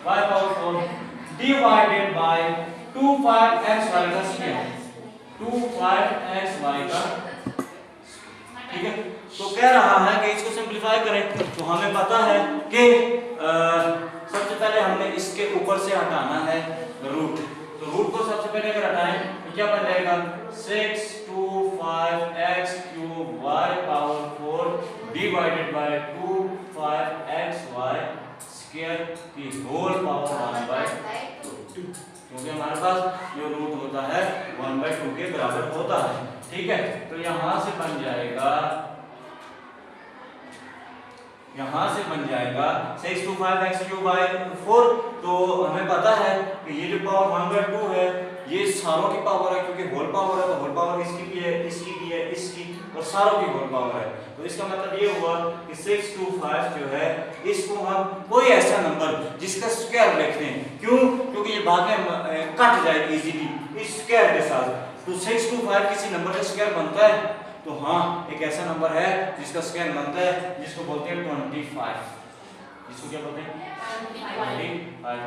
y power 4 divided by 2 5xy का square, 2 5xy का, ठीक है। तो कह रहा है कि इसको सिंपलीफाई करें तो हमें पता है कि सबसे पहले हमने इसके ऊपर से हटाना है रूट, तो रूट को सबसे पहले अगर हटाएं तो क्या बन जाएगा 6 2 5x cube y power 4 divided by 2 5xy square की होल पावर 1/2, क्योंकि हमारे पास जो रूट होता है 1/2 के बराबर होता है, ठीक है। तो यहां से बन जाएगा, यहां से बन जाएगा 6 2 5x क्यूब बाय 4, तो हमें पता है कि ये जो पावर 1/2 है ये सारों की पावर है, क्योंकि होल पावर है तो होल पावर इसकी भी है, इसकी भी है, इसकी और सारों की होल पावर है। तो इसका मतलब ये हुआ कि 6 2 5 जो है इसको हम कोई ऐसा नंबर जिसका स्क्वायर लिखते हैं, क्यों, क्योंकि ये बाद में कट जाएगी इजीली इस स्क्वायर के साथ। तो 6 2 5 किसी नंबर का स्क्वायर बनता है, तो हाँ एक ऐसा नंबर है जिसका स्क्वायर बनता है, जिसको बोलते हैं 25, इसको क्या बोलते हैं 25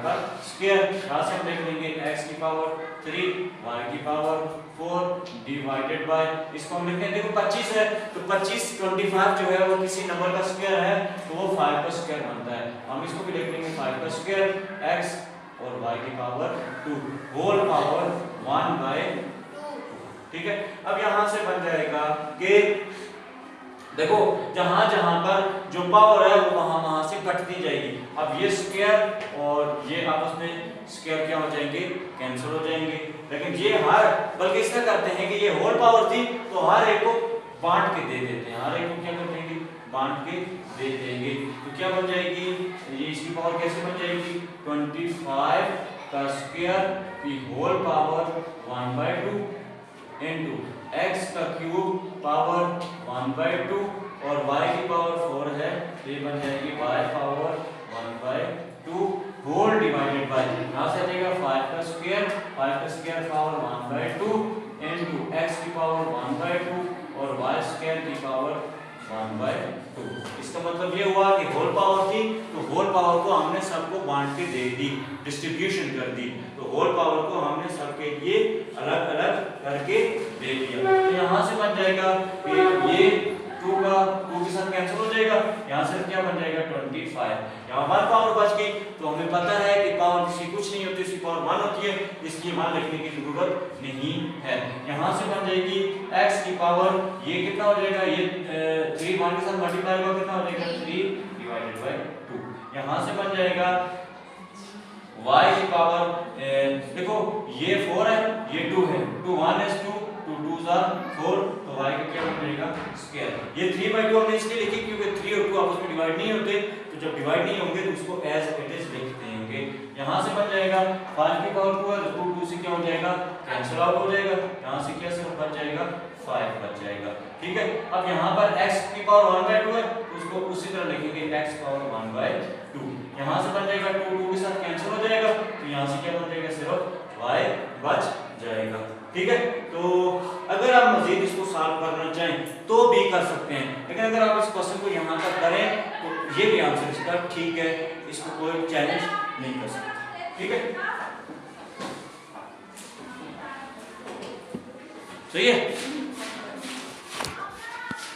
का स्क्वायर। यहां से हम देख लेंगे x की पावर 3 y की पावर 4 डिवाइडेड बाय, इसको हम लिखेंगे, देखो 25 है तो 25 25 जो है वो किसी नंबर का स्क्वायर है तो वो 5 का स्क्वायर बनता है। हम इसको भी लिख लेंगे 5 का स्क्वायर x और y की पावर 2 होल पावर 1/2, ठीक है। अब यहां से बन जाएगा कि देखो जहां जहां पर जो पावर है वो वहां से कटती जाएगी। अब ये स्क्वायर और ये आपस में स्क्वायर क्या हो जाएंगे, कैंसिल हो जाएंगे। लेकिन ये हर बल्कि इसका करते हैं कि ये होल पावर थी तो हर एक को बांट के दे देते हैं, हर एक को क्या कर देंगे बांट के दे देंगे। तो क्या बन जाएगी, ये इसकी पावर कैसे बन जाएगी 25 का स्क्वायर की होल पावर 1/2 इनटू x का क्यूब पावर 1/2 और y की पावर 4 है, ये बन जाएगी y power 1/2 whole divided by, यहां से आ जाएगा 5 का स्क्वायर पावर 1/2 इनटू x की पावर 1/2 और y स्क्वायर की पावर 1/2। इसका मतलब ये हुआ कि होल पावर थी तो होल पावर को हमने सबको बांट के दे दी, डिस्ट्रीब्यूशन कर दी, तो होल पावर को हमने सबके लिए अलग अलग करके दे दिया। तो यहाँ से बन जाएगा कि ये 2 के साथ कैंसिल हो जाएगा, यहाँ से क्या बन जाएगा 25, यहाँ 1 पावर बच गई। तो हमें पता है कि पावर किसी कुछ नहीं होती, उसकी पावर 1 होती है, इसलिए 1 लिखने की जरूरत नहीं है। यहाँ से बन जाएगी x की पावर, ये कितना हो जाएगा, ये 3 1 के साथ मल्टीप्लाई होगा कितना हो जाएगा 3 डिवाइडेड बाय 2। यहाँ से बन जाएगा y की पावर, देखो ये 4 है ये 2 है, 2 1 is 2 2 2s are 4, तो y का क्या बन जाएगा स्क्वायर। ये 3/2 हमने इसलिए लिखी क्योंकि 3 और 2 आपस में डिवाइड नहीं होते, तो जब डिवाइड नहीं होंगे तो उसको एज इट इज लिख देंगे। यहाँ से बन जाएगा 5 की पावर 2 है तो 2 से क्या हो जाएगा कैंसिल आउट हो जाएगा, यहाँ से क्या सिर्फ बच जाएगा 5 बच जाएगा, ठीक है। अब यहाँ पर x की पावर 1/2 है तो उसको उसी तरह लिखेंगे x पावर 1/2, यहाँ से बन जाएगा 2 2 के साथ कैंसिल हो जाएगा, तो यहाँ से क्या बन जाएगा सिर्फ y बच जाएगा, ठीक है। तो अगर आप मजीद इसको सॉल्व करना चाहें तो भी कर सकते हैं, लेकिन अगर आप इस क्वेश्चन को यहाँ तक करें तो ये भी आंसर इसका ठीक है, इसको कोई चैलेंज नहीं कर सकते, ठीक है। सही है।